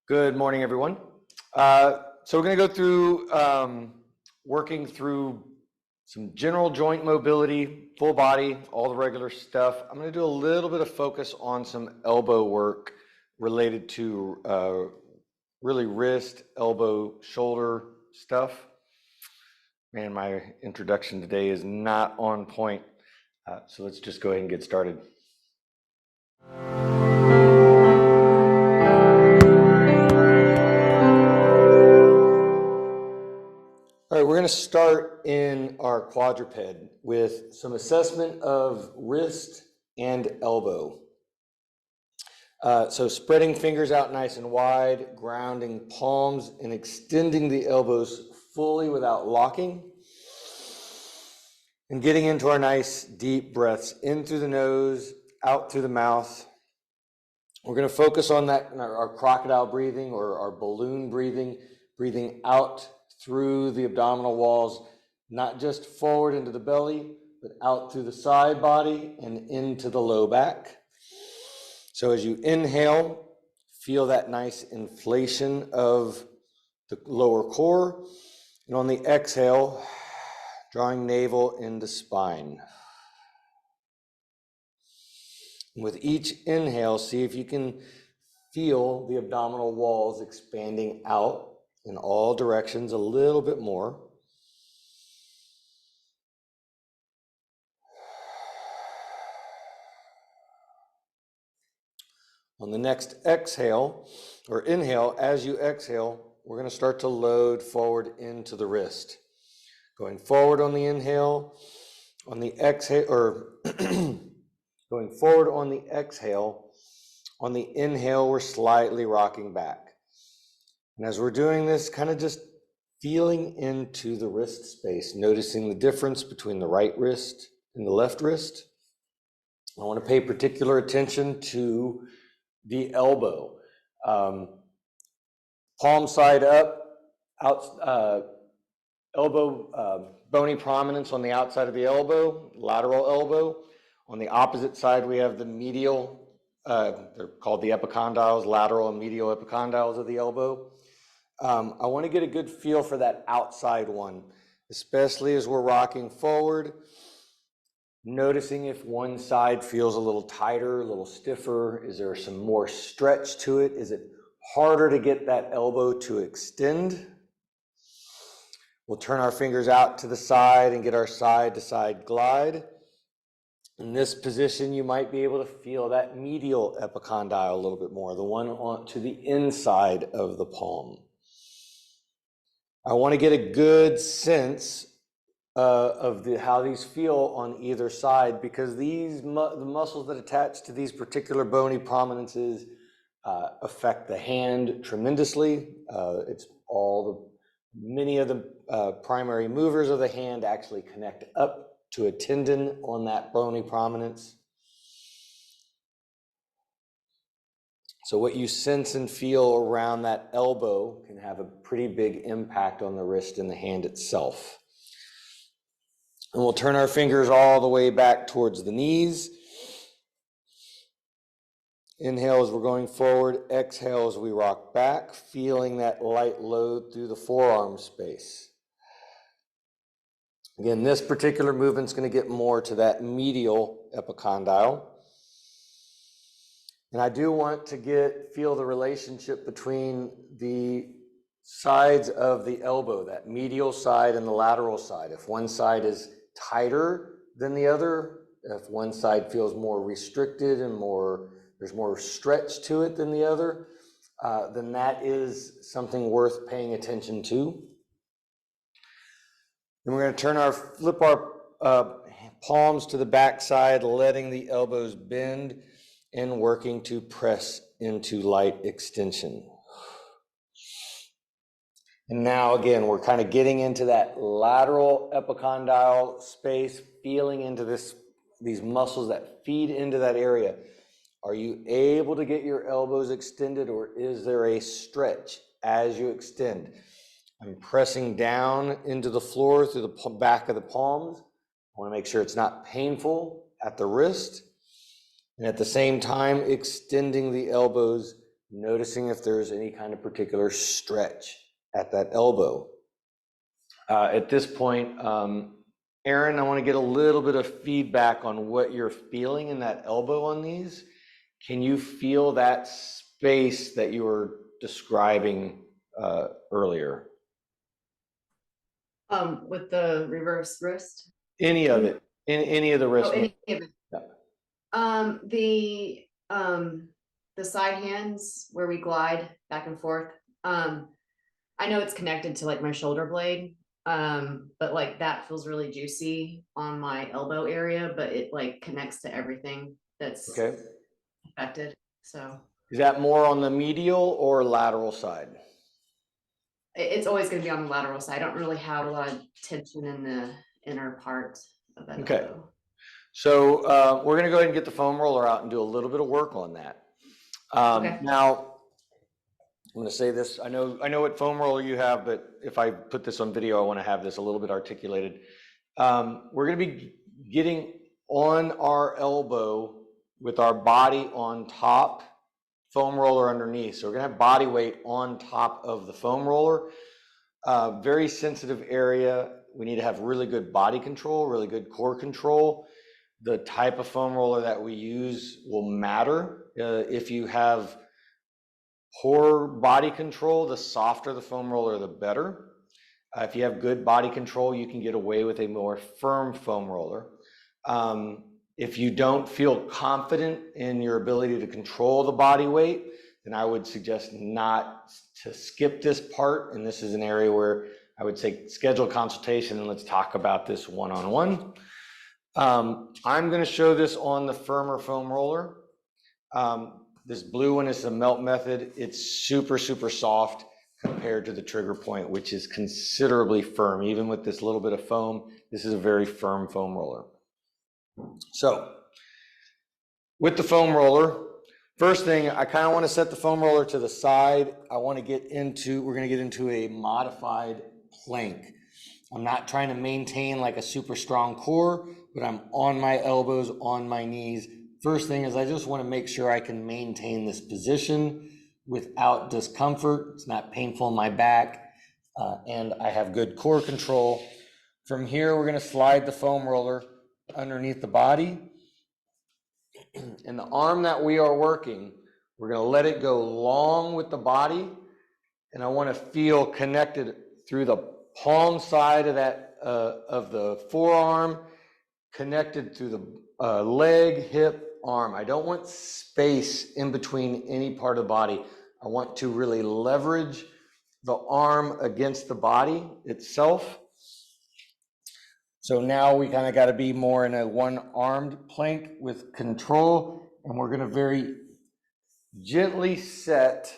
Good morning, everyone. So we're going to go through working through some general joint mobility, full body, all the regular stuff. I'm going to do a little bit of focus on some elbow work related to really wrist, elbow, shoulder stuff. Man, my introduction today is not on point. So let's just go ahead and get started. All right, we're going to start in our quadruped with some assessment of wrist and elbow. So spreading fingers out nice and wide, grounding palms, and extending the elbows fully without locking. And getting into our nice deep breaths in through the nose, out through the mouth. We're going to focus on that, our crocodile breathing or our balloon breathing, breathing out through the abdominal walls, not just forward into the belly, but out through the side body and into the low back. So as you inhale, feel that nice inflation of the lower core. And on the exhale, drawing navel into spine. With each inhale, see if you can feel the abdominal walls expanding out in all directions a little bit more. On the next exhale, or inhale, as you exhale, we're going to start to load forward into the wrist. Going forward on the inhale, on the exhale, or going forward on the exhale, on the inhale, we're slightly rocking back. And as we're doing this, kind of just feeling into the wrist space, noticing the difference between the right wrist and the left wrist. I want to pay particular attention to the elbow. Palm side up, elbow, bony prominence on the outside of the elbow, lateral elbow. On the opposite side, we have the medial, they're called the epicondyles, lateral and medial epicondyles of the elbow. I want to get a good feel for that outside one, especially as we're rocking forward, noticing if one side feels a little tighter, a little stiffer. Is there some more stretch to it? Is it harder to get that elbow to extend? We'll turn our fingers out to the side and get our side-to-side glide. In this position, you might be able to feel that medial epicondyle a little bit more, the one on to the inside of the palm. I want to get a good sense of how these feel on either side, because the muscles that attach to these particular bony prominences affect the hand tremendously. Many of the primary movers of the hand actually connect up to a tendon on that bony prominence. So what you sense and feel around that elbow can have a pretty big impact on the wrist and the hand itself. And we'll turn our fingers all the way back towards the knees. Inhale as we're going forward, exhale as we rock back, feeling that light load through the forearm space. Again, this particular movement's going to get more to that medial epicondyle. And I do want to feel the relationship between the sides of the elbow, that medial side and the lateral side. If one side is tighter than the other, if one side feels more restricted and there's more stretch to it than the other, then that is something worth paying attention to. And we're going to flip our palms to the back side, letting the elbows bend and working to press into light extension. And now again, we're kind of getting into that lateral epicondyle space, feeling into these muscles that feed into that area. Are you able to get your elbows extended, or is there a stretch as you extend? I'm pressing down into the floor through the back of the palms. I want to make sure it's not painful at the wrist. And at the same time, extending the elbows noticing if there's any kind of particular stretch at that elbow. At this point, Aaron, I want to get a little bit of feedback on what you're feeling in that elbow on these. Can you feel that space that you were describing earlier? With the reverse wrist? Any of it, in any of the wrist? Oh, any of it. Yeah. The side hands where we glide back and forth. I know it's connected to like my shoulder blade, but like that feels really juicy on my elbow area, but it like connects to everything that's Okay. affected. So Is that more on the medial or lateral side? it's always going to be on the lateral side. I don't really have a lot of tension in the inner part of that Okay. elbow. So we're going to go ahead and get the foam roller out and do a little bit of work on that. Okay. Now, I'm going to say this. I know what foam roller you have, but if I put this on video, I want to have this a little bit articulated. We're going to be getting on our elbow with our body on top, foam roller underneath. So we're going to have body weight on top of the foam roller. Very sensitive area. We need to have really good body control, really good core control. The type of foam roller that we use will matter. If you have poor body control, the softer the foam roller, the better. If you have good body control, you can get away with a more firm foam roller. If you don't feel confident in your ability to control the body weight, then I would suggest not to skip this part. And this is an area where I would say schedule a consultation and let's talk about this one-on-one. I'm going to show this on the firmer foam roller. This blue one is the melt method. It's super, super soft compared to the trigger point, which is considerably firm. Even with this little bit of foam, this is a very firm foam roller. So with the foam roller, first thing, I kind of want to set the foam roller to the side. we're going to get into a modified plank. I'm not trying to maintain like a super strong core, but I'm on my elbows, on my knees. First thing is I just want to make sure I can maintain this position without discomfort. It's not painful in my back, and I have good core control. From here, we're going to slide the foam roller underneath the body. And the arm that we are working, we're going to let it go long with the body, and I want to feel connected through the palm side of that of the forearm, connected through the leg, hip, arm. I don't want space in between any part of the body. I want to really leverage the arm against the body itself. So now we kind of got to be more in a one-armed plank with control, and we're going to very gently set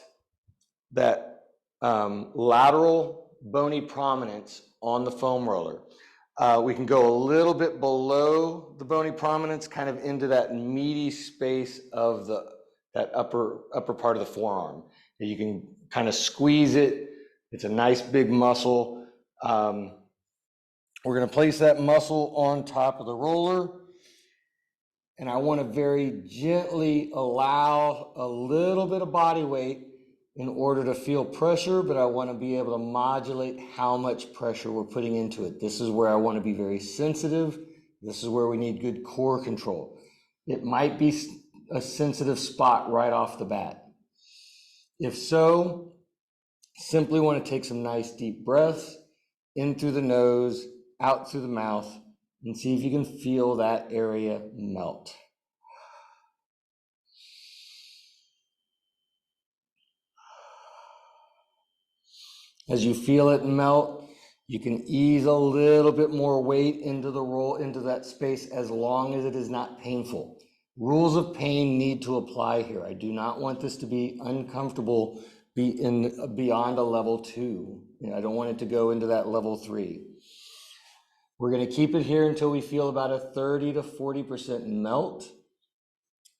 that lateral bony prominence on the foam roller. We can go a little bit below the bony prominence, kind of into that meaty space of that upper part of the forearm. You can kind of squeeze it. It's a nice big muscle. We're going to place that muscle on top of the roller, and I want to very gently allow a little bit of body weight in order to feel pressure, but I want to be able to modulate how much pressure we're putting into it. This is where I want to be very sensitive. This is where we need good core control. It might be a sensitive spot right off the bat. If so, simply want to take some nice deep breaths in through the nose, out through the mouth, and see if you can feel that area melt. As you feel it melt, you can ease a little bit more weight into that space as long as it is not painful. Rules of pain need to apply here. I do not want this to be uncomfortable beyond a level 2. I don't want it to go into that level 3. We're going to keep it here until we feel about a 30 to 40% melt.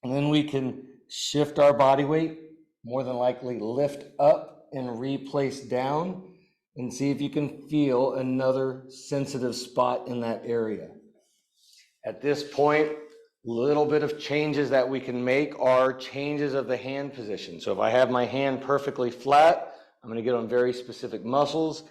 And then we can shift our body weight, more than likely lift up and replace down, and see if you can feel another sensitive spot in that area. At this point, Little bit of changes that we can make are changes of the hand position. So if I have my hand perfectly flat, I'm going to get on very specific muscles.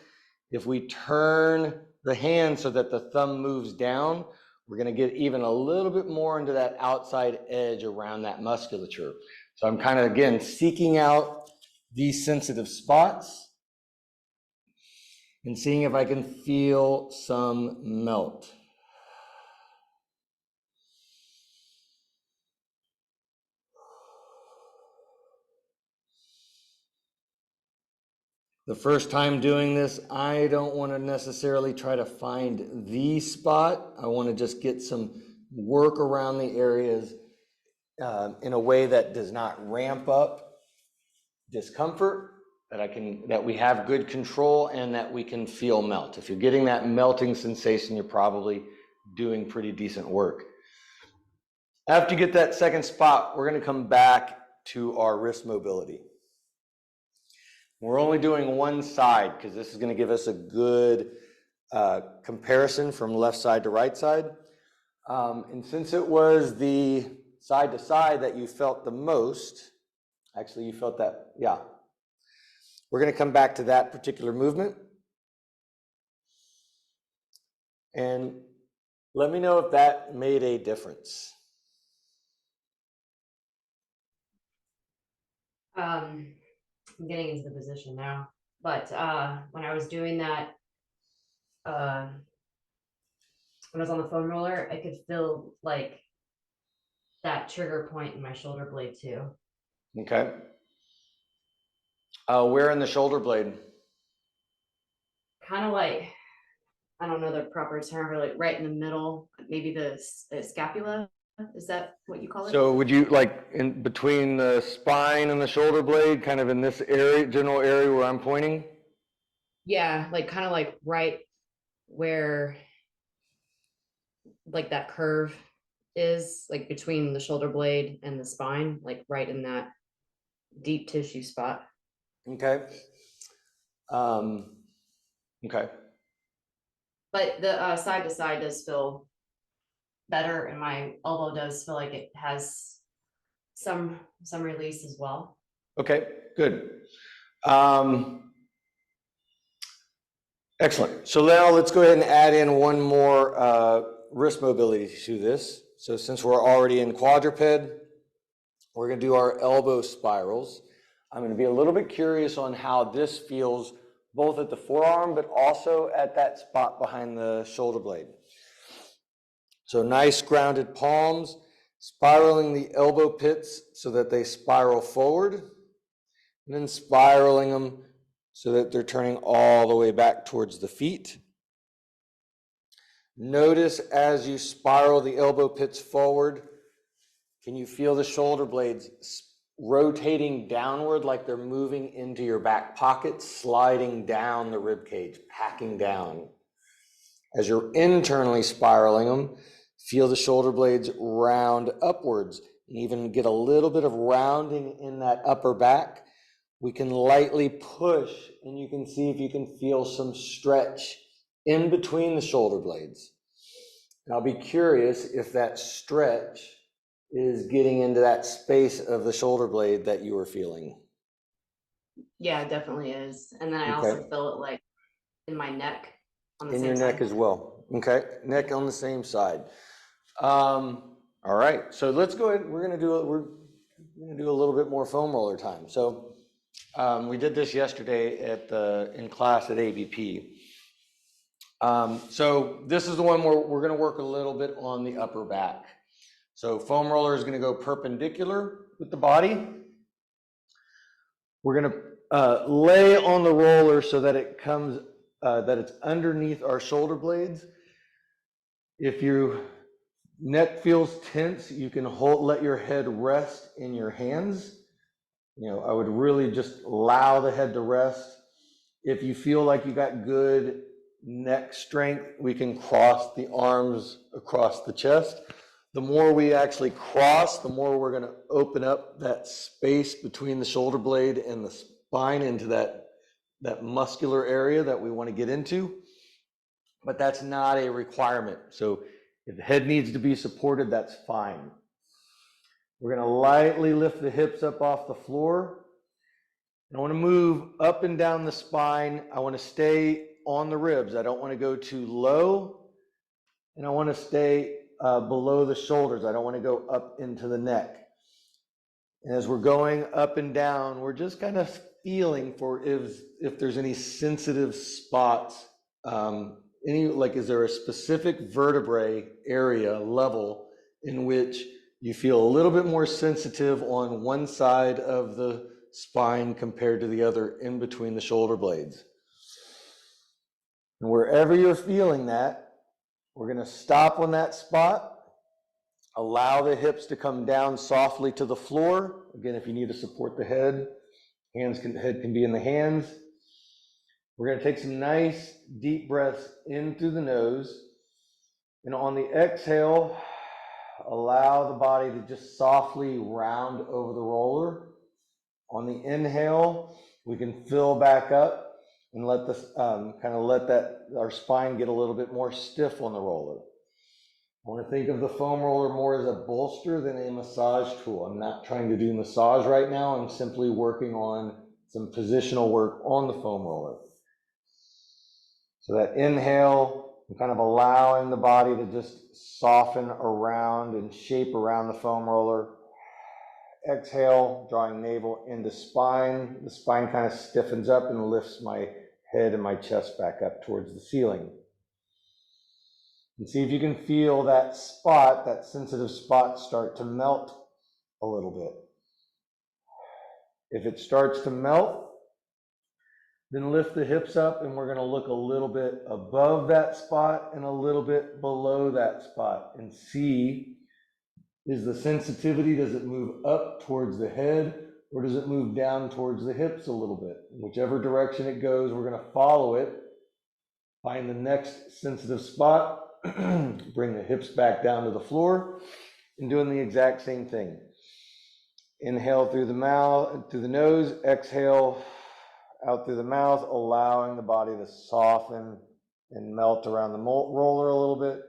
If we turn the hand so that the thumb moves down, we're going to get even a little bit more into that outside edge around that musculature. So I'm kind of, again, seeking out these sensitive spots and seeing if I can feel some melt. The first time doing this, I don't want to necessarily try to find the spot. I want to just get some work around the areas in a way that does not ramp up discomfort, that we have good control and that we can feel melt. If you're getting that melting sensation, you're probably doing pretty decent work. After you get that second spot, we're going to come back to our wrist mobility. We're only doing one side because this is going to give us a good comparison from left side to right side. And since it was the side to side that you felt the most, actually you felt that, yeah. We're going to come back to that particular movement. And let me know if that made a difference. I'm getting into the position now, but when I was doing that, when I was on the foam roller, I could feel like that trigger point in my shoulder blade too. Okay. Where in the shoulder blade? Kind of like, I don't know the proper term, but like right in the middle, maybe the scapula. Is that what you call it? So would you like in between the spine and the shoulder blade, kind of in this area, general area where I'm pointing? Yeah, like kind of like right where like that curve is, like between the shoulder blade and the spine, like right in that deep tissue spot. Okay. Okay. But the side to side does feel better, and my elbow does feel like it has some release as well. Okay, good. Excellent. So now let's go ahead and add in one more wrist mobility to this. So since we're already in quadruped, we're going to do our elbow spirals. I'm going to be a little bit curious on how this feels both at the forearm, but also at that spot behind the shoulder blade. So nice grounded palms, spiraling the elbow pits so that they spiral forward, and then spiraling them so that they're turning all the way back towards the feet. Notice as you spiral the elbow pits forward, can you feel the shoulder blades rotating downward like they're moving into your back pocket, sliding down the rib cage, packing down? As you're internally spiraling them, feel the shoulder blades round upwards and even get a little bit of rounding in that upper back. We can lightly push and you can see if you can feel some stretch in between the shoulder blades. And I'll be curious if that stretch is getting into that space of the shoulder blade that you were feeling. Yeah, it definitely is. And then I also feel it like in my neck on the in same your side. neck as well. Okay, neck on the same side. All right, so let's go ahead. We're gonna do a little bit more foam roller time. So we did this yesterday in class at ABP. So this is the one where we're gonna work a little bit on the upper back. So foam roller is gonna go perpendicular with the body. We're gonna lay on the roller so that it comes, that it's underneath our shoulder blades. If your neck feels tense, you can let your head rest in your hands. You know, I would really just allow the head to rest. If you feel like you got good neck strength, we can cross the arms across the chest. The more we actually cross, the more we're gonna open up that space between the shoulder blade and the spine into that muscular area that we wanna get into. But that's not a requirement. So If the head needs to be supported, that's fine. We're going to lightly lift the hips up off the floor. I want to move up and down the spine. I want to stay on the ribs. I don't want to go too low, and I want to stay below the shoulders. I don't want to go up into the neck. And as we're going up and down, we're just kind of feeling for if there's any sensitive spots. Is there a specific vertebrae area level in which you feel a little bit more sensitive on one side of the spine compared to the other in between the shoulder blades? And wherever you're feeling that, we're going to stop on that spot. Allow the hips to come down softly to the floor. Again, if you need to support the head, head can be in the hands. We're going to take some nice deep breaths in through the nose. And on the exhale, allow the body to just softly round over the roller. On the inhale, we can fill back up and let this our spine get a little bit more stiff on the roller. I want to think of the foam roller more as a bolster than a massage tool. I'm not trying to do massage right now. I'm simply working on some positional work on the foam roller. So that inhale, I'm kind of allowing the body to just soften around and shape around the foam roller. Exhale, drawing navel into spine. The spine kind of stiffens up and lifts my head and my chest back up towards the ceiling. And see if you can feel that spot, that sensitive spot, start to melt a little bit. If it starts to melt, then lift the hips up, and we're going to look a little bit above that spot and a little bit below that spot and see, is the sensitivity, does it move up towards the head or does it move down towards the hips a little bit? Whichever direction it goes, we're going to follow it, find the next sensitive spot, bring the hips back down to the floor, and doing the exact same thing. Inhale through the mouth, through the nose, exhale out through the mouth, allowing the body to soften and melt around the roller a little bit.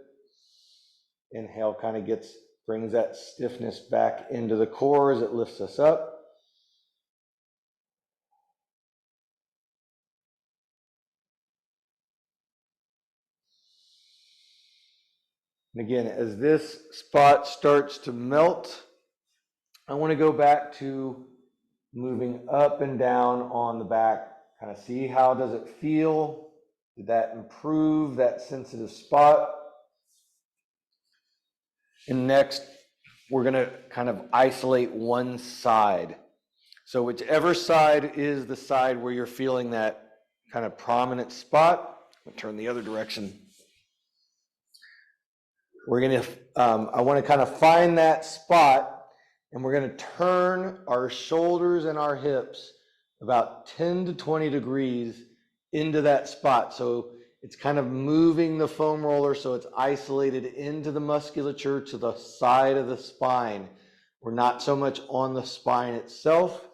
Inhale kind of brings that stiffness back into the core as it lifts us up. And again, as this spot starts to melt, I want to go back to moving up and down on the back. Kind of see, how does it feel? Did that improve that sensitive spot? And next, we're going to kind of isolate one side. So whichever side is the side where you're feeling that kind of prominent spot, I'll turn the other direction. We're going to, I want to kind of find that spot, and we're going to turn our shoulders and our hips about 10 to 20 degrees into that spot. So it's kind of moving the foam roller so it's isolated into the musculature to the side of the spine. We're not so much on the spine itself.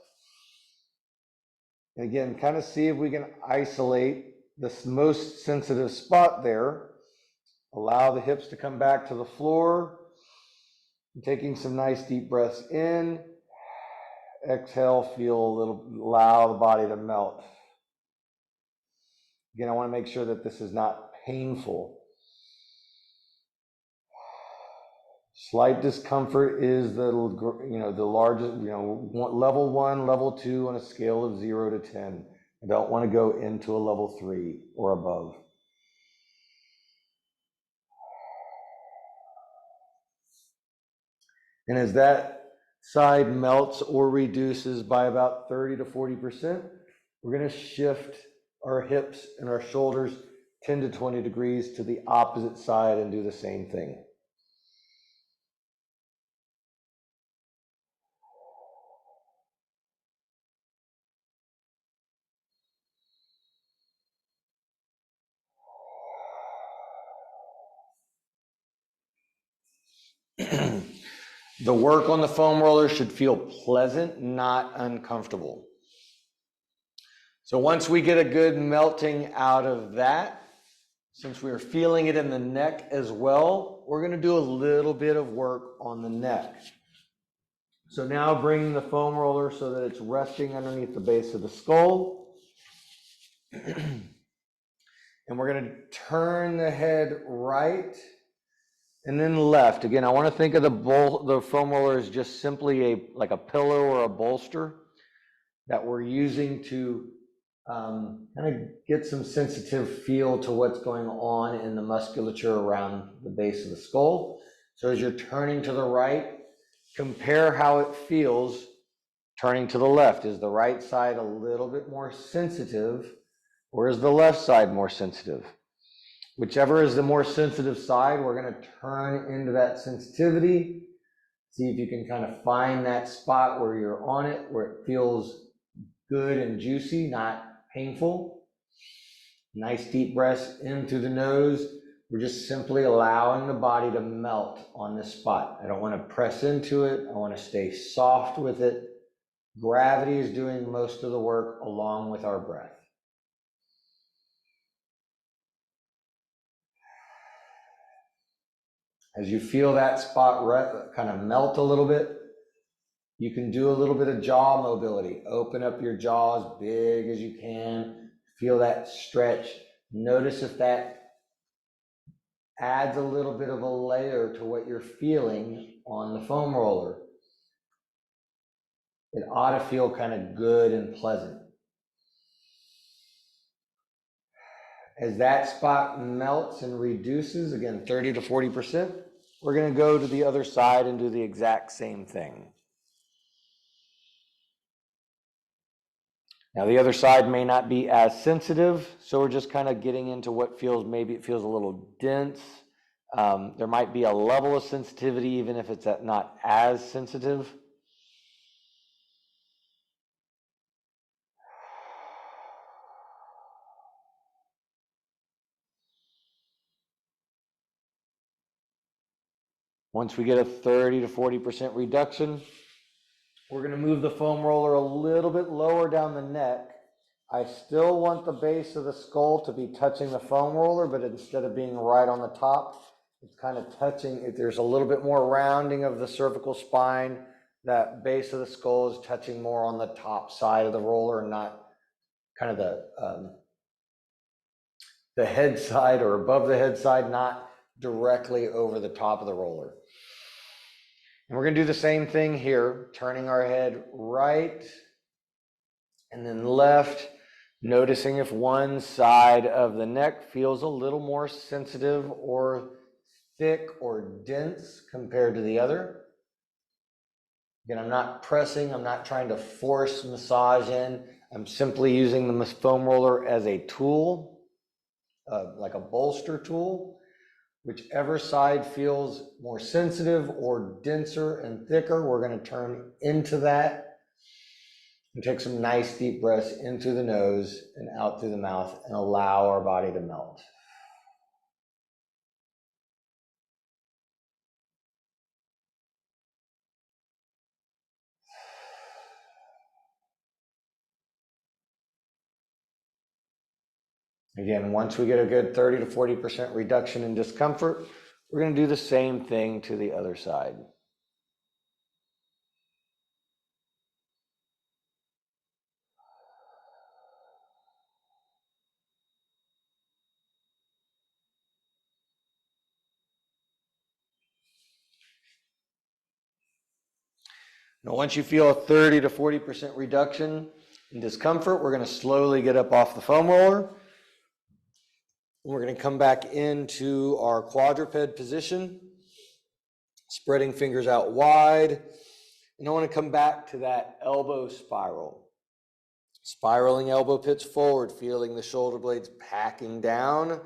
And again, kind of see if we can isolate this most sensitive spot there. Allow the hips to come back to the floor. And taking some nice deep breaths in. Exhale, allow the body to melt. Again, I want to make sure that this is not painful. Slight discomfort is the largest, level 1, level 2 on a scale of 0 to 10. I don't want to go into a level 3 or above. And as that side melts or reduces by about 30 to 40%, we're going to shift our hips and our shoulders 10 to 20 degrees to the opposite side and do the same thing. The work on the foam roller should feel pleasant, not uncomfortable. So once we get a good melting out of that, Since we're feeling it in the neck as well, we're going to do a little bit of work on the neck. So now bringing the foam roller so that it's resting underneath the base of the skull. And we're going to turn the head right and then left. Again, I want to think of the foam roller as just simply like a pillow or a bolster that we're using to kind of get some sensitive feel to what's going on in the musculature around the base of the skull. So as you're turning to the right, compare how it feels turning to the left. Is the right side a little bit more sensitive, or is the left side more sensitive? Whichever is the more sensitive side, we're going to turn into that sensitivity. See if you can kind of find that spot where you're on it, where it feels good and juicy, not painful. Nice deep breaths in through the nose. We're just simply allowing the body to melt on this spot. I don't want to press into it. I want to stay soft with it. Gravity is doing most of the work along with our breath. As you feel that spot kind of melt a little bit, you can do a little bit of jaw mobility. Open up your jaw as big as you can. Feel that stretch. Notice if that adds a little bit of a layer to what you're feeling on the foam roller. It ought to feel kind of good and pleasant. As that spot melts and reduces, again, 30 to 40%, we're going to go to the other side and do the exact same thing. Now, the other side may not be as sensitive, so we're just kind of getting into what feels, maybe it feels a little dense. There might be a level of sensitivity, even if it's not as sensitive. Once we get a 30 to 40% reduction, we're going to move the foam roller a little bit lower down the neck. I still want the base of the skull to be touching the foam roller, but instead of being right on the top, it's kind of touching. There's a little bit more rounding of the cervical spine. That base of the skull is touching more on the top side of the roller and not kind of the head side or above the head side, not directly over the top of the roller. And we're going to do the same thing here, turning our head right and then left, noticing if one side of the neck feels a little more sensitive or thick or dense compared to the other. Again, I'm not pressing, I'm not trying to force massage in. I'm simply using the foam roller as a tool, like a bolster tool. Whichever side feels more sensitive or denser and thicker, we're going to turn into that and take some nice deep breaths in through the nose and out through the mouth and allow our body to melt. Again, once we get a good 30 to 40% reduction in discomfort, we're going to do the same thing to the other side. Now, once you feel a 30 to 40% reduction in discomfort, we're going to slowly get up off the foam roller. We're going to come back into our quadruped position, spreading fingers out wide. And I want to come back to that elbow spiral. Spiraling elbow pits forward, feeling the shoulder blades packing down.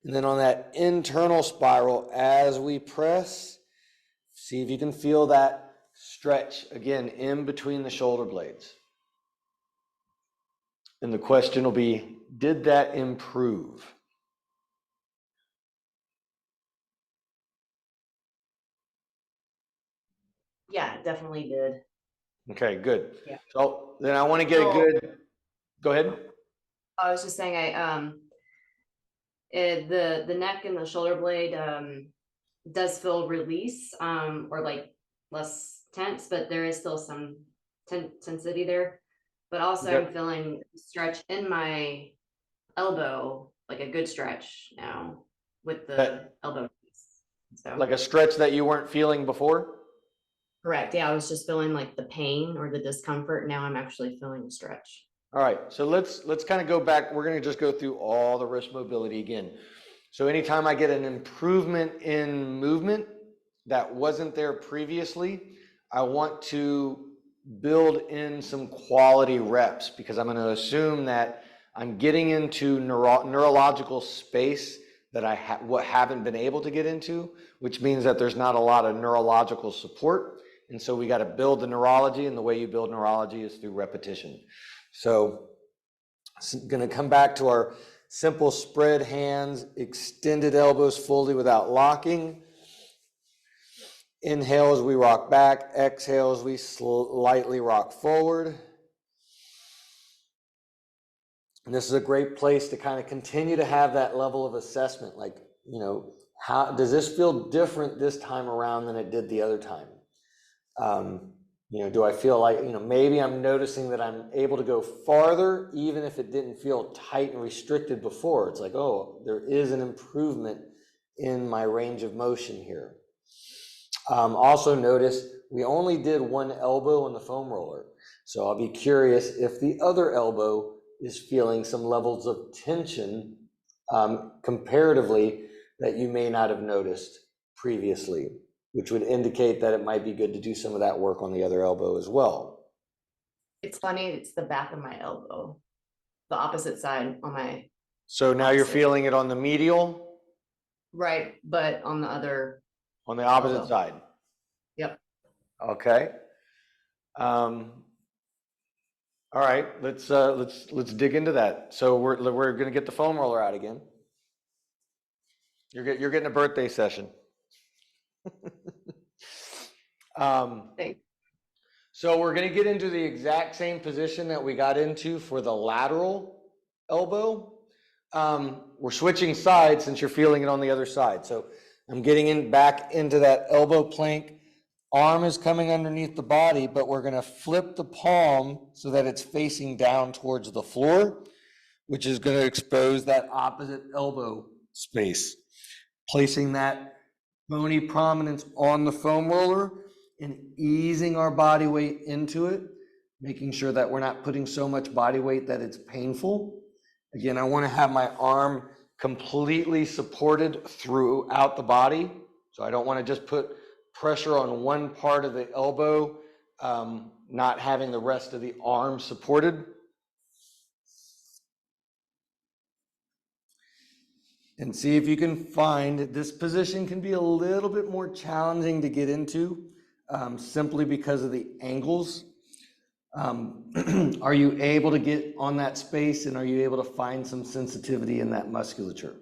And then on that internal spiral, as we press, see if you can feel that stretch again in between the shoulder blades. And the question will be, did that improve? Yeah, it definitely did. Okay, good. Yeah. So then I want to get a good, go ahead. I was just saying, The neck and the shoulder blade does feel release or like less tense, but there is still some tensity there. But also Okay. I'm feeling stretch in my elbow, like a good stretch now with the elbow piece. So Like a stretch that you weren't feeling before? correct. Yeah, I was just feeling like the pain or the discomfort. Now I'm actually feeling a stretch. All right, so let's kind of go back. We're going to just go through all the wrist mobility again. So anytime I get an improvement in movement that wasn't there previously, I want to build in some quality reps because I'm going to assume that I'm getting into neurological space that I haven't been able to get into, which means that there's not a lot of neurological support. And so we got to build the neurology, and the way you build neurology is through repetition. So going to come back to our simple spread hands, extended elbows fully without locking. Inhale as we rock back, exhale as we slightly rock forward. And this is a great place to kind of continue to have that level of assessment. Like, you know, how does this feel different this time around than it did the other time? You know, do I feel like, you know, maybe I'm noticing that I'm able to go farther, even if it didn't feel tight and restricted before. It's like, oh, there is an improvement in my range of motion here. Also notice we only did one elbow on the foam roller. So I'll be curious if the other elbow is feeling some levels of tension comparatively that you may not have noticed previously, which would indicate that it might be good to do some of that work on the other elbow as well. It's funny, it's the back of my elbow, the opposite side on my So now you're opposite. feeling it on the medial? Right, but on the other. On the opposite elbow. side? Yep. Okay. All right, let's dig into that. So we're gonna get the foam roller out again. You're getting a birthday session. Thanks. So we're gonna get into the exact same position that we got into for the lateral elbow. We're switching sides since you're feeling it on the other side. So I'm getting back into that elbow plank. Arm is coming underneath the body, but we're gonna flip the palm so that it's facing down towards the floor, which is gonna expose that opposite elbow space. Placing that bony prominence on the foam roller and easing our body weight into it, making sure that we're not putting so much body weight that it's painful. Again, I want to have my arm completely supported throughout the body. So I don't want to just put pressure on one part of the elbow, not having the rest of the arm supported. And see if you can find, this position can be a little bit more challenging to get into simply because of the angles. Are you able to get on that space, and are you able to find some sensitivity in that musculature?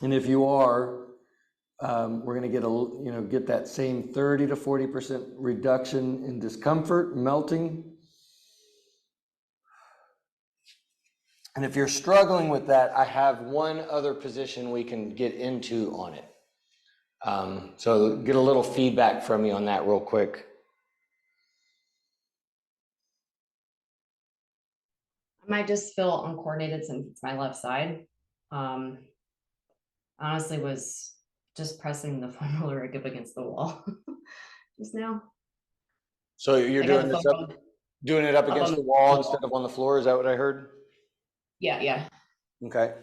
And if you are, we're going to get that same 30 to 40% reduction in discomfort, melting. And if you're struggling with that, I have one other position we can get into on it. So get a little feedback from you on that real quick. I might just feel uncoordinated since it's my left side. Honestly was just pressing the foam roller up against the wall just now. So you're doing this up, doing it up against the wall instead of on the floor. Is that what I heard? Yeah. Okay.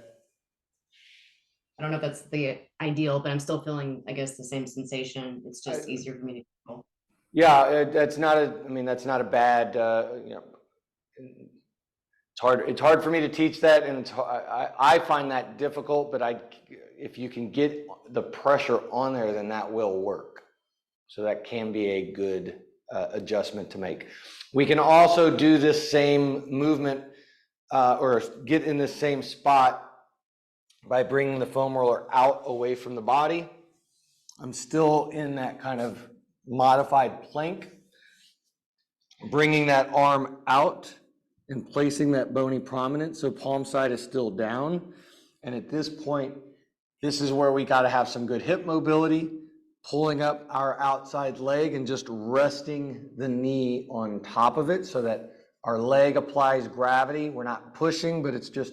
I don't know if that's the ideal, but I'm still feeling, I guess, the same sensation. It's just easier for me to control. Yeah, that's not a, I mean, that's not a bad, you know, it's hard for me to teach that, and it's, I find that difficult, but if you can get the pressure on there, then that will work. So that can be a good adjustment to make. We can also do this same movement or get in the same spot by bringing the foam roller out away from the body. I'm still in that kind of modified plank, bringing that arm out and placing that bony prominence so palm side is still down. And at this point, this is where we got to have some good hip mobility, pulling up our outside leg and just resting the knee on top of it so that our leg applies gravity. We're not pushing, but it's just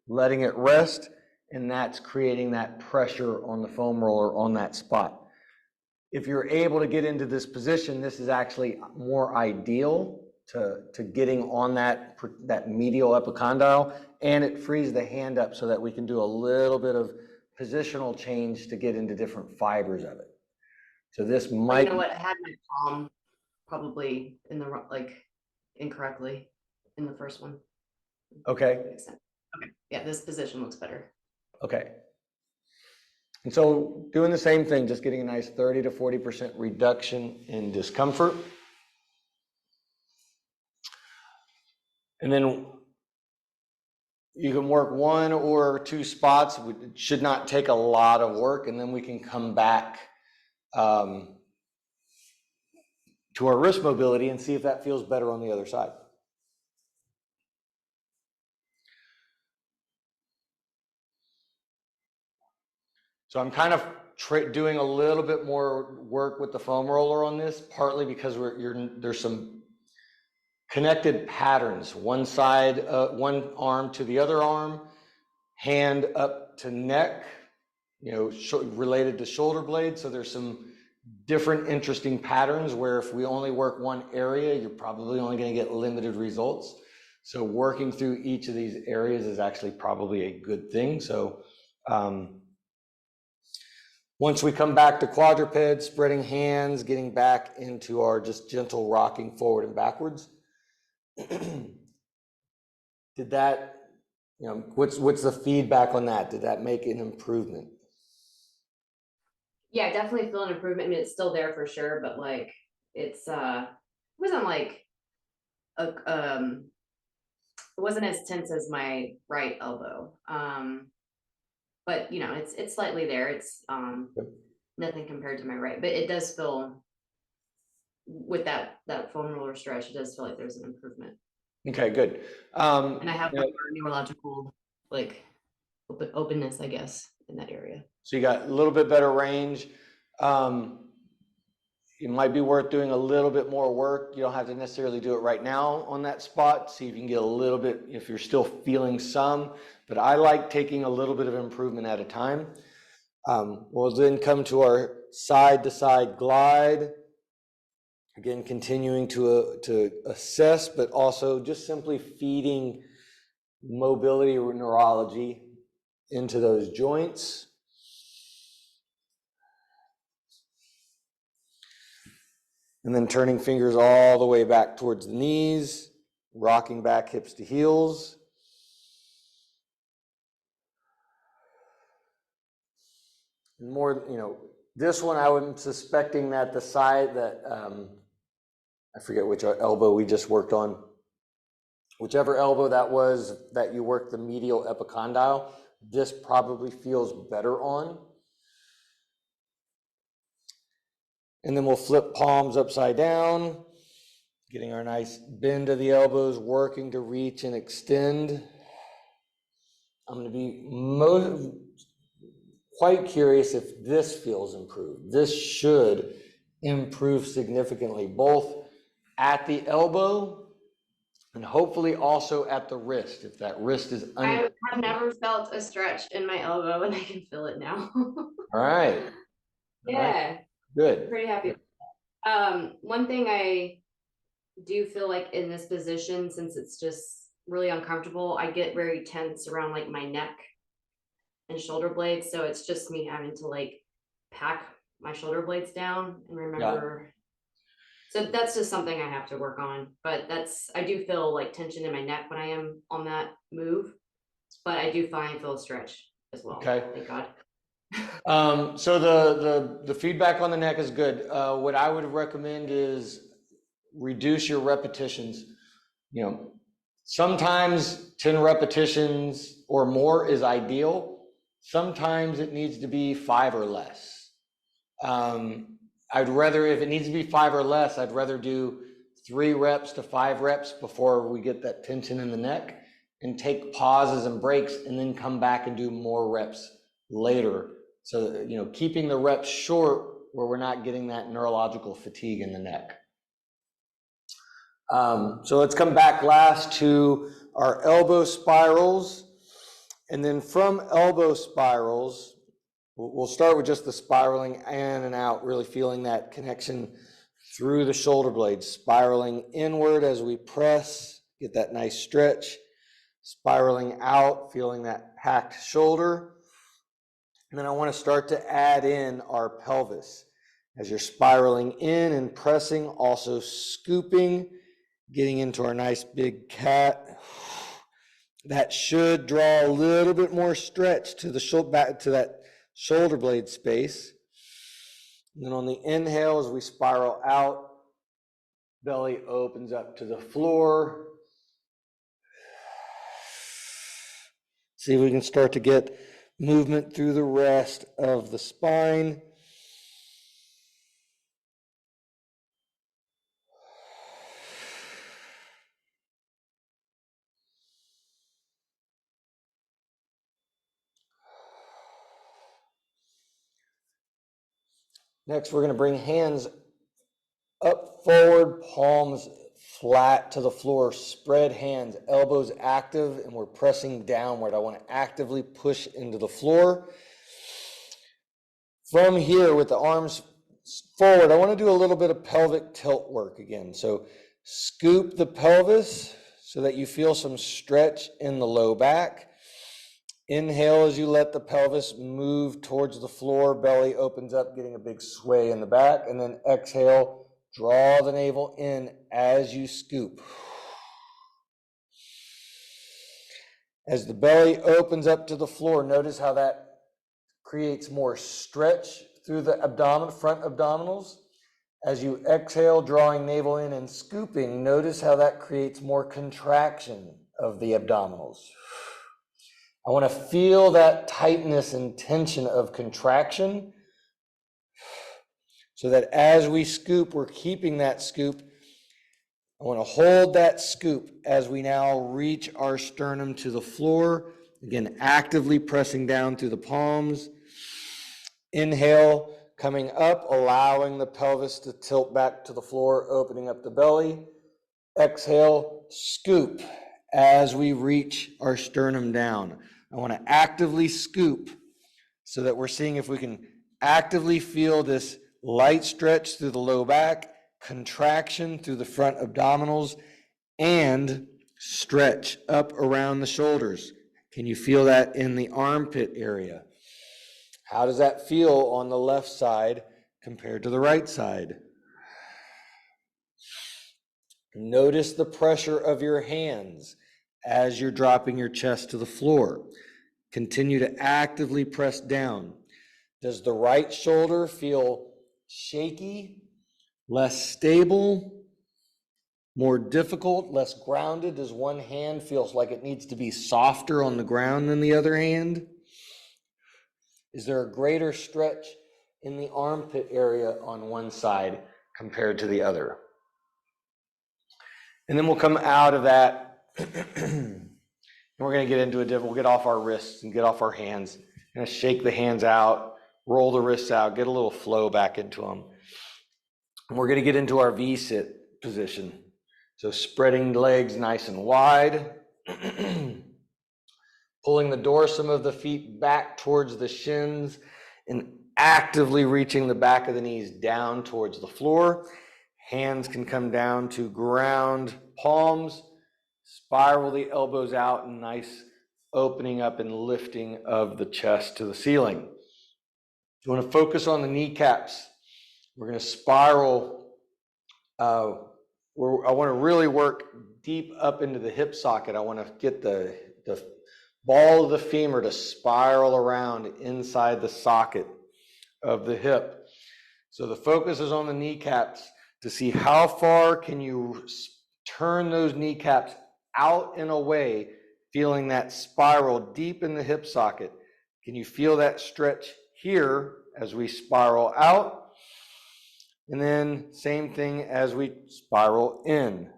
letting it rest, and that's creating that pressure on the foam roller on that spot. If you're able to get into this position, this is actually more ideal to getting on that medial epicondyle, and it frees the hand up so that we can do a little bit of positional change to get into different fibers of it. So this might. You know what? I had my palm probably in the incorrectly in the first one. Okay. Makes sense. Okay. Yeah, this position looks better. Okay. And so doing the same thing, just getting a nice 30 to 40% reduction in discomfort. And then you can work 1 or 2 spots. It should not take a lot of work, and then we can come back to our wrist mobility and see if that feels better on the other side. So I'm kind of doing a little bit more work with the foam roller on this, partly because there's some connected patterns. One side, one arm to the other arm, hand up to neck, related to shoulder blades. So there's some different interesting patterns where if we only work one area, you're probably only going to get limited results. So working through each of these areas is actually probably a good thing. So once we come back to quadruped, spreading hands, getting back into our just gentle rocking forward and backwards. Did that, what's the feedback on that? Did that make an improvement? Yeah, I definitely feel an improvement. I mean, it's still there for sure, but like it's it wasn't like it wasn't as tense as my right elbow. But it's slightly there. It's nothing compared to my right, but it does feel with that foam roller stretch, it does feel like there's an improvement. Okay, good. And I have more neurological openness, I guess, in that area. So you got a little bit better range. It might be worth doing a little bit more work. You don't have to necessarily do it right now on that spot. See if you can get a little bit, if you're still feeling some, but I like taking a little bit of improvement at a time. We'll then come to our side to side glide. Again, continuing to assess, but also just simply feeding mobility or neurology into those joints. And then turning fingers all the way back towards the knees, rocking back hips to heels. And more, this one I was suspecting that the side that, I forget which elbow we just worked on, whichever elbow that was that you worked the medial epicondyle, this probably feels better on. And then we'll flip palms upside down, getting our nice bend of the elbows, working to reach and extend. I'm going to be quite curious if this feels improved. This should improve significantly, both at the elbow and hopefully also at the wrist, if that wrist is I have never felt a stretch in my elbow, and I can feel it now. All right. Yeah. All right. Good. I'm pretty happy. One thing I do feel like in this position, since it's just really uncomfortable, I get very tense around like my neck and shoulder blades. So it's just me having to like pack my shoulder blades down and remember. Yeah. So that's just something I have to work on, but I do feel like tension in my neck when I am on that move, but I do feel a stretch as well. Okay. Thank God. So the feedback on the neck is good. What I would recommend is reduce your repetitions. Sometimes 10 repetitions or more is ideal. Sometimes it needs to be 5 or less. I'd rather, if it needs to be 5 or less, I'd rather do 3 reps to 5 reps before we get that tension in the neck, and take pauses and breaks, and then come back and do more reps later. So, you know, keeping the reps short where we're not getting that neurological fatigue in the neck. So let's come back last to our elbow spirals. And then from elbow spirals, we'll start with just the spiraling in and out, really feeling that connection through the shoulder blades, spiraling inward as we press, get that nice stretch, spiraling out, feeling that packed shoulder. And then I want to start to add in our pelvis. As you're spiraling in and pressing, also scooping, getting into our nice big cat. That should draw a little bit more stretch to the shoulder, back to that shoulder blade space. And then on the inhale, as we spiral out, belly opens up to the floor. See if we can start to get movement through the rest of the spine. Next, we're going to bring hands up forward, palms flat to the floor, spread hands, elbows active, and we're pressing downward. I want to actively push into the floor. From here, with the arms forward, I want to do a little bit of pelvic tilt work again. So scoop the pelvis so that you feel some stretch in the low back. Inhale as you let the pelvis move towards the floor, belly opens up, getting a big sway in the back, and then exhale, draw the navel in as you scoop. As the belly opens up to the floor, notice how that creates more stretch through the abdomen, front abdominals. As you exhale, drawing navel in and scooping, notice how that creates more contraction of the abdominals. I want to feel that tightness and tension of contraction so that as we scoop, we're keeping that scoop. I want to hold that scoop as we now reach our sternum to the floor. Again, actively pressing down through the palms. Inhale, coming up, allowing the pelvis to tilt back to the floor, opening up the belly. Exhale, scoop as we reach our sternum down. I want to actively scoop so that we're seeing if we can actively feel this light stretch through the low back, contraction through the front abdominals, and stretch up around the shoulders. Can you feel that in the armpit area? How does that feel on the left side compared to the right side? Notice the pressure of your hands as you're dropping your chest to the floor. Continue to actively press down. Does the right shoulder feel shaky, less stable, more difficult, less grounded? Does one hand feel like it needs to be softer on the ground than the other hand? Is there a greater stretch in the armpit area on one side compared to the other? And then we'll come out of that and we're going to get into we'll get off our wrists and get off our hands. Going to shake the hands out, roll the wrists out, get a little flow back into them. And we're going to get into our V-sit position. So spreading the legs nice and wide, pulling the dorsum of the feet back towards the shins and actively reaching the back of the knees down towards the floor. Hands can come down to ground, palms, spiral the elbows out, and nice opening up and lifting of the chest to the ceiling. You want to focus on the kneecaps. We're going to spiral. I want to really work deep up into the hip socket. I want to get the ball of the femur to spiral around inside the socket of the hip. So the focus is on the kneecaps to see how far can you turn those kneecaps out and away, feeling that spiral deep in the hip socket. Can you feel that stretch here as we spiral out? And then same thing as we spiral in.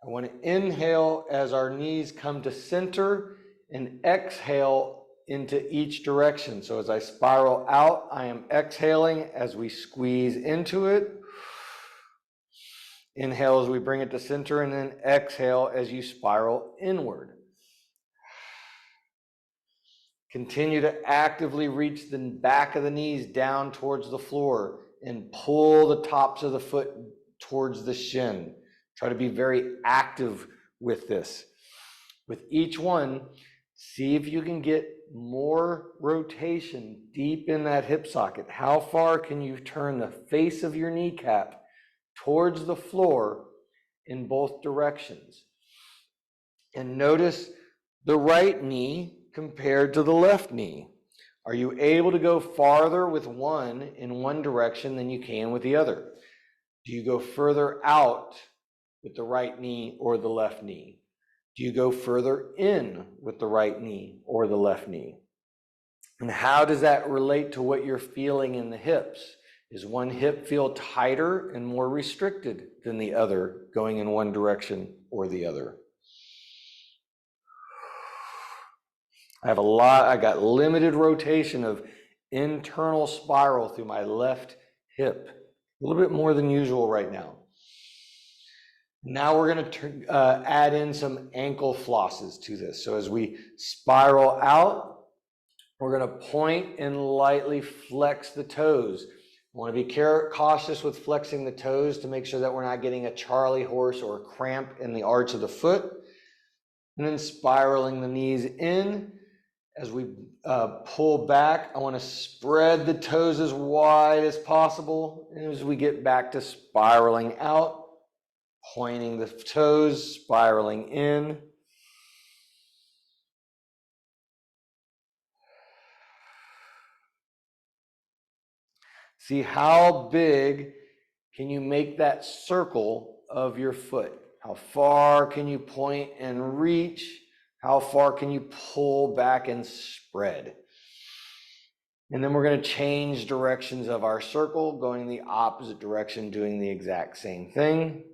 I want to inhale as our knees come to center and exhale into each direction. So as I spiral out, I am exhaling as we squeeze into it. Inhale as we bring it to center, and then exhale as you spiral inward. Continue to actively reach the back of the knees down towards the floor and pull the tops of the foot towards the shin. Try to be very active with this. With each one, see if you can get more rotation deep in that hip socket. How far can you turn the face of your kneecap towards the floor in both directions? And notice the right knee compared to the left knee. Are you able to go farther with one in one direction than you can with the other? Do you go further out with the right knee or the left knee? Do you go further in with the right knee or the left knee? And how does that relate to what you're feeling in the hips? Does one hip feel tighter and more restricted than the other, going in one direction or the other? I got limited rotation of internal spiral through my left hip, a little bit more than usual right now. Now we're going to add in some ankle flosses to this. So as we spiral out, we're going to point and lightly flex the toes. I want to be cautious with flexing the toes to make sure that we're not getting a Charlie horse or a cramp in the arch of the foot. And then spiraling the knees in. As we pull back, I want to spread the toes as wide as possible. And as we get back to spiraling out, pointing the toes, spiraling in. See how big can you make that circle of your foot? How far can you point and reach? How far can you pull back and spread? And then we're going to change directions of our circle, going the opposite direction, doing the exact same thing.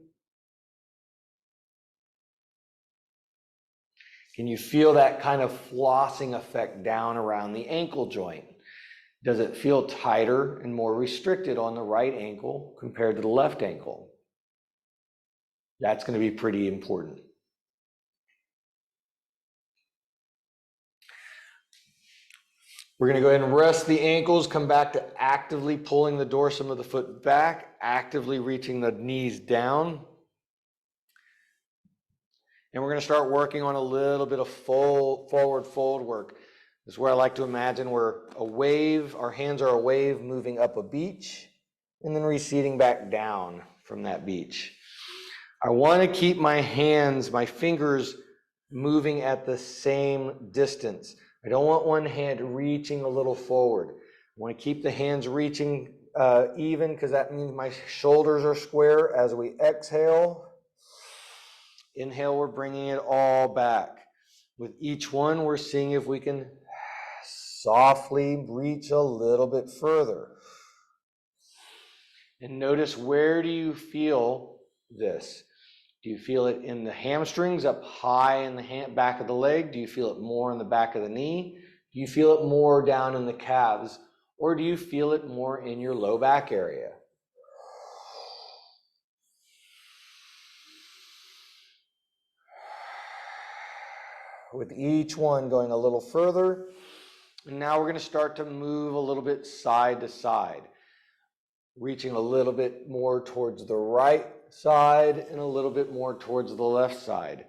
Can you feel that kind of flossing effect down around the ankle joint? Does it feel tighter and more restricted on the right ankle compared to the left ankle? That's going to be pretty important. We're going to go ahead and rest the ankles, come back to actively pulling the dorsum of the foot back, actively reaching the knees down. And we're going to start working on a little bit of forward fold work. This is where I like to imagine we're a wave, our hands are a wave moving up a beach and then receding back down from that beach. I want to keep my hands, my fingers moving at the same distance. I don't want one hand reaching a little forward. I want to keep the hands reaching even, because that means my shoulders are square. As we exhale, inhale, we're bringing it all back. With each one, we're seeing if we can softly reach a little bit further. And notice, where do you feel this? Do you feel it in the hamstrings up high in the back of the leg? Do you feel it more in the back of the knee? Do you feel it more down in the calves? Or do you feel it more in your low back area? With each one going a little further. And now we're going to start to move a little bit side to side, reaching a little bit more towards the right side and a little bit more towards the left side.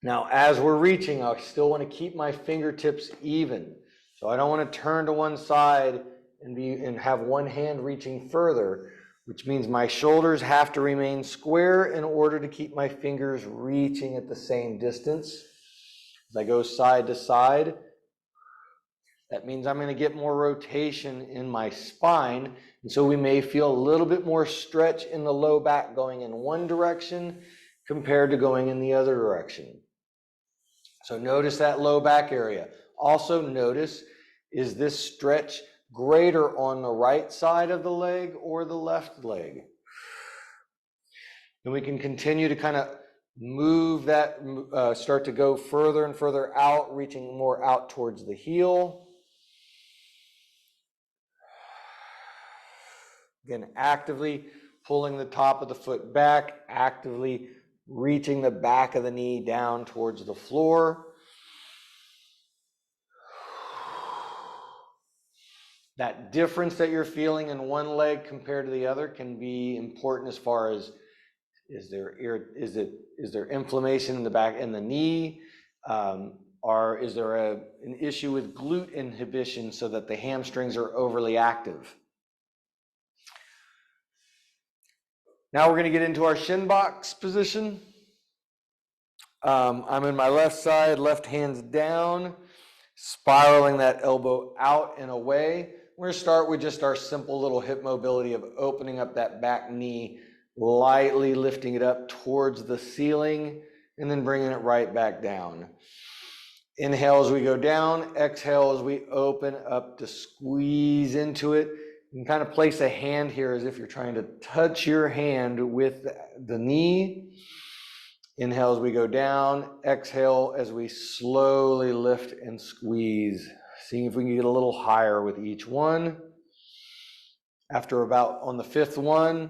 Now, as we're reaching, I still want to keep my fingertips even. So I don't want to turn to one side and have one hand reaching further, which means my shoulders have to remain square in order to keep my fingers reaching at the same distance. As I go side to side, that means I'm going to get more rotation in my spine. And so we may feel a little bit more stretch in the low back going in one direction compared to going in the other direction. So notice that low back area. Also notice, is this stretch greater on the right side of the leg or the left leg. And we can continue to kind of move that, start to go further and further out, reaching more out towards the heel. Again, actively pulling the top of the foot back, actively reaching the back of the knee down towards the floor. That difference that you're feeling in one leg compared to the other can be important as far as is there inflammation in the back in the knee? Or is there an issue with glute inhibition so that the hamstrings are overly active? Now we're going to get into our shin box position. I'm in my left side, left hand's down, spiraling that elbow out and away. We're going to start with just our simple little hip mobility of opening up that back knee, lightly lifting it up towards the ceiling, and then bringing it right back down. Inhale as we go down, exhale as we open up to squeeze into it. You can kind of place a hand here as if you're trying to touch your hand with the knee. Inhale as we go down, exhale as we slowly lift and squeeze. Seeing if we can get a little higher with each one. After about on the fifth one,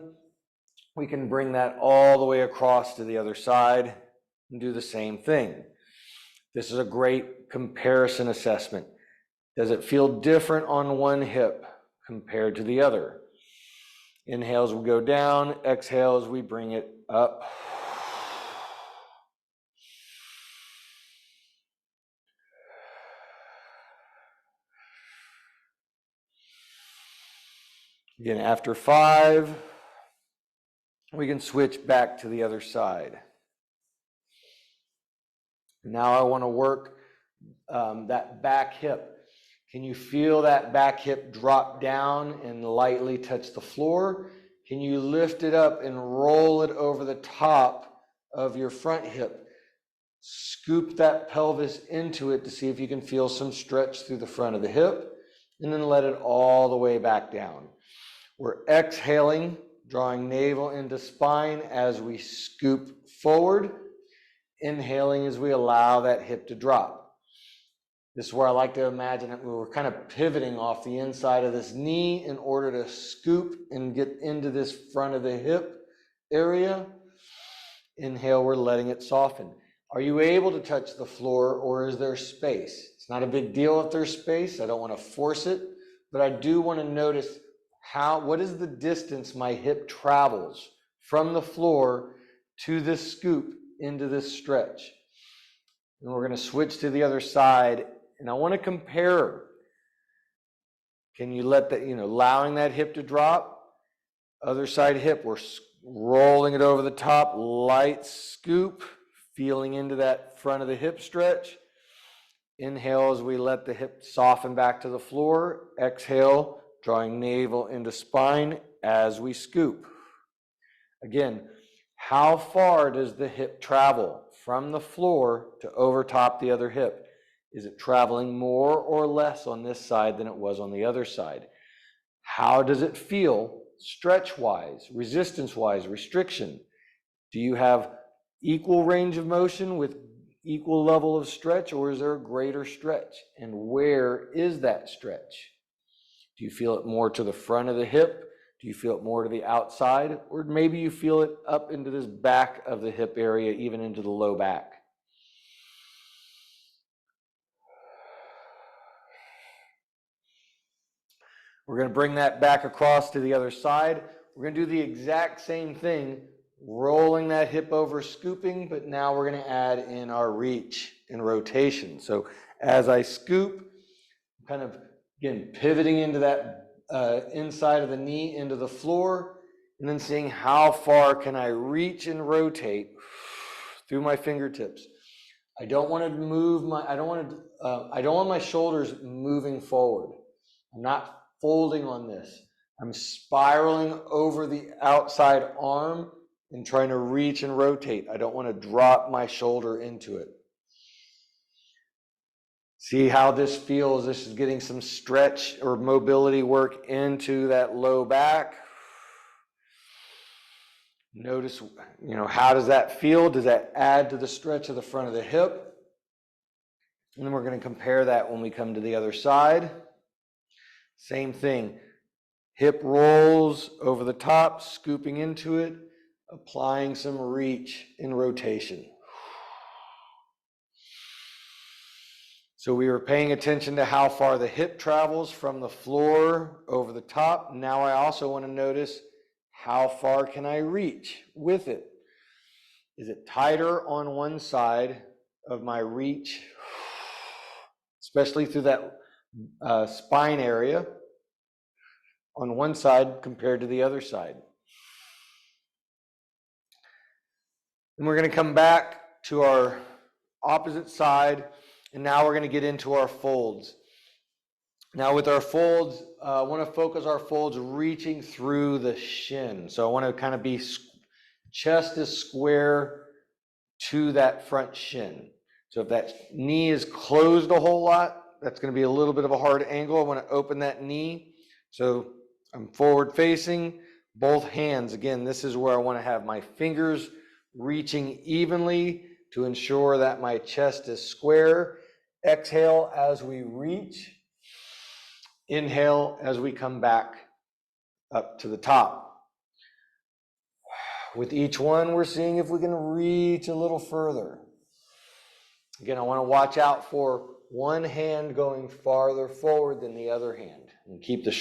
we can bring that all the way across to the other side and do the same thing. This is a great comparison assessment. Does it feel different on one hip compared to the other? Inhale as we go down, exhale as we bring it up. Again, after 5, we can switch back to the other side. Now I want to work that back hip. Can you feel that back hip drop down and lightly touch the floor? Can you lift it up and roll it over the top of your front hip? Scoop that pelvis into it to see if you can feel some stretch through the front of the hip, and then let it all the way back down. We're exhaling, drawing navel into spine as we scoop forward. Inhaling as we allow that hip to drop. This is where I like to imagine it. We're kind of pivoting off the inside of this knee in order to scoop and get into this front of the hip area. Inhale, we're letting it soften. Are you able to touch the floor, or is there space? It's not a big deal if there's space. I don't want to force it, but I do want to notice what is the distance my hip travels from the floor to this scoop into this stretch. And we're going to switch to the other side, and I want to compare. Can you let that, allowing that hip to drop? Other side hip, we're rolling it over the top, light scoop, feeling into that front of the hip stretch. Inhale as we let the hip soften back to the floor. Exhale, drawing navel into spine as we scoop. Again, how far does the hip travel from the floor to overtop the other hip? Is it traveling more or less on this side than it was on the other side? How does it feel stretch-wise, resistance-wise, restriction? Do you have equal range of motion with equal level of stretch, or is there a greater stretch? And where is that stretch? Do you feel it more to the front of the hip? Do you feel it more to the outside? Or maybe you feel it up into this back of the hip area, even into the low back. We're going to bring that back across to the other side. We're going to do the exact same thing, rolling that hip over, scooping, but now we're going to add in our reach and rotation. So as I scoop, kind of, again, pivoting into that inside of the knee into the floor, and then seeing how far can I reach and rotate through my fingertips. I don't want to move I don't want my shoulders moving forward. I'm not folding on this. I'm spiraling over the outside arm and trying to reach and rotate. I don't want to drop my shoulder into it. See how this feels. This is getting some stretch or mobility work into that low back. Notice, how does that feel? Does that add to the stretch of the front of the hip? And then we're going to compare that when we come to the other side. Same thing. Hip rolls over the top, scooping into it, applying some reach in rotation. So we were paying attention to how far the hip travels from the floor over the top. Now I also want to notice how far can I reach with it. Is it tighter on one side of my reach, especially through that spine area on one side compared to the other side? And we're going to come back to our opposite side, and now we're going to get into our folds. Now with our folds, I want to focus our folds reaching through the shin. So I want to kind of be chest is square to that front shin. So if that knee is closed a whole lot, that's going to be a little bit of a hard angle. I want to open that knee. So I'm forward facing, both hands. Again, this is where I want to have my fingers reaching evenly to ensure that my chest is square. Exhale as we reach. Inhale as we come back up to the top. With each one, we're seeing if we can reach a little further. Again, I want to watch out for one hand going farther forward than the other hand. And keep the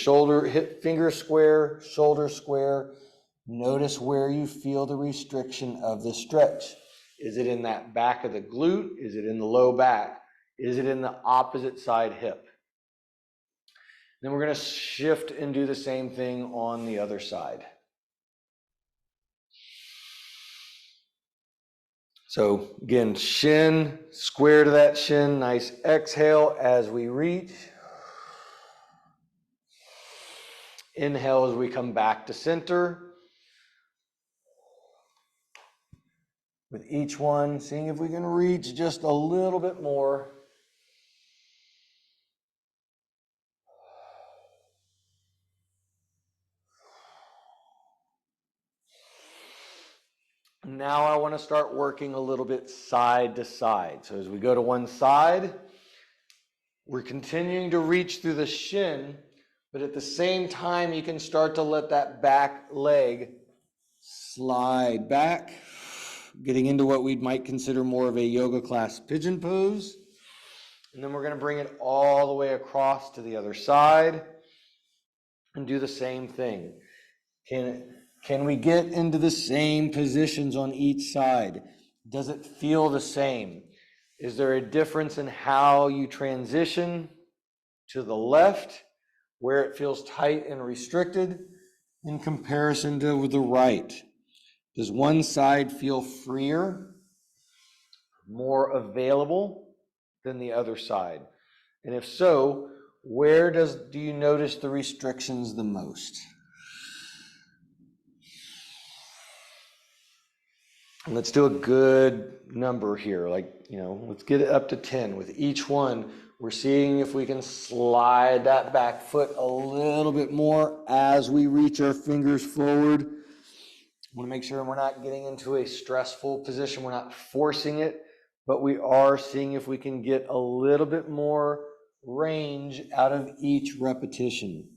finger square, shoulder square. Notice where you feel the restriction of the stretch. Is it in that back of the glute? Is it in the low back? Is it in the opposite side hip? Then we're going to shift and do the same thing on the other side. So again, shin, square to that shin, nice exhale as we reach. Inhale as we come back to center. With each one, seeing if we can reach just a little bit more. Now I want to start working a little bit side to side. So as we go to one side, we're continuing to reach through the shin, but at the same time, you can start to let that back leg slide back, getting into what we might consider more of a yoga class pigeon pose. And then we're going to bring it all the way across to the other side and do the same thing. Can we get into the same positions on each side? Does it feel the same? Is there a difference in how you transition to the left, where it feels tight and restricted, in comparison to the right? Does one side feel freer, more available than the other side? And if so, where do you notice the restrictions the most? Let's do a good number here, let's get it up to 10. With each one, we're seeing if we can slide that back foot a little bit more as we reach our fingers forward. I want to make sure we're not getting into a stressful position. We're not forcing it, but we are seeing if we can get a little bit more range out of each repetition.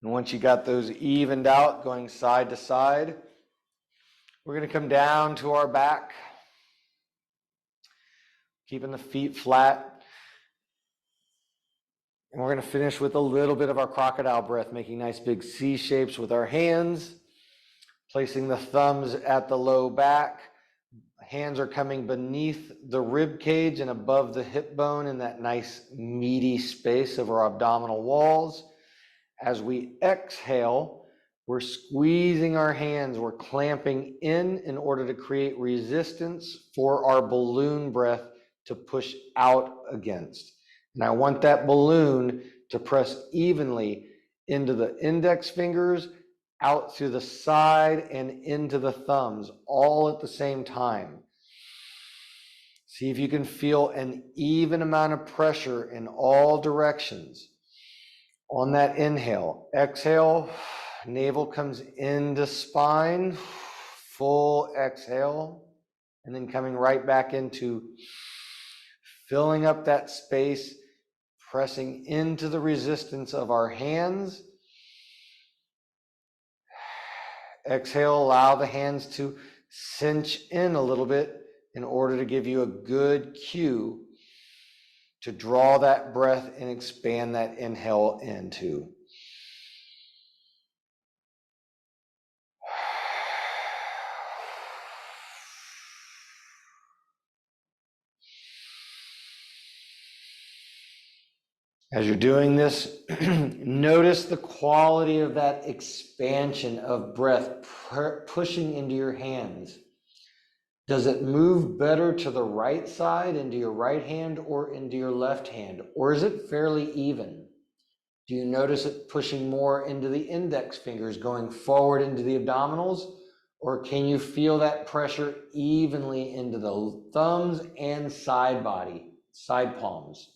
And once you got those evened out, going side to side, we're going to come down to our back, keeping the feet flat. And we're going to finish with a little bit of our crocodile breath, making nice big C shapes with our hands, placing the thumbs at the low back, Hands are coming beneath the rib cage and above the hip bone in that nice meaty space of our abdominal walls. As we exhale, we're squeezing our hands, we're clamping in order to create resistance for our balloon breath to push out against. And I want that balloon to press evenly into the index fingers, out through the side and into the thumbs, all at the same time. See if you can feel an even amount of pressure in all directions. On that inhale, exhale, navel comes into spine, full exhale, and then coming right back into filling up that space, pressing into the resistance of our hands. Exhale, allow the hands to cinch in a little bit in order to give you a good cue to draw that breath and expand that inhale into. As you're doing this, notice the quality of that expansion of breath pushing into your hands. Does it move better to the right side, into your right hand, or into your left hand? Or is it fairly even? Do you notice it pushing more into the index fingers, going forward into the abdominals? Or can you feel that pressure evenly into the thumbs and side body, side palms?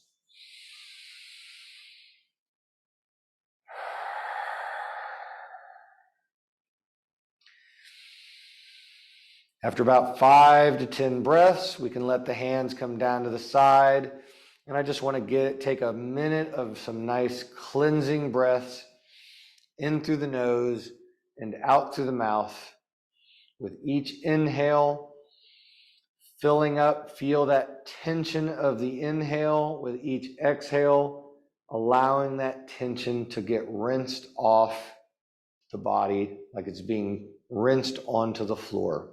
After about 5 to 10 breaths, we can let the hands come down to the side. And I just want to take a minute of some nice cleansing breaths in through the nose and out through the mouth. With each inhale, filling up, feel that tension of the inhale. With each exhale, allowing that tension to get rinsed off the body like it's being rinsed onto the floor.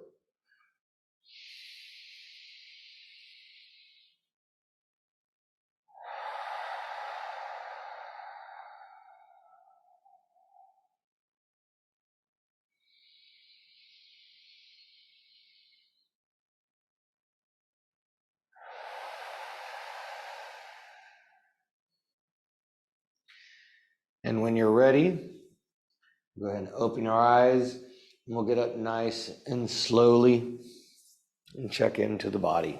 And when you're ready, go ahead and open your eyes, and we'll get up nice and slowly and check into the body.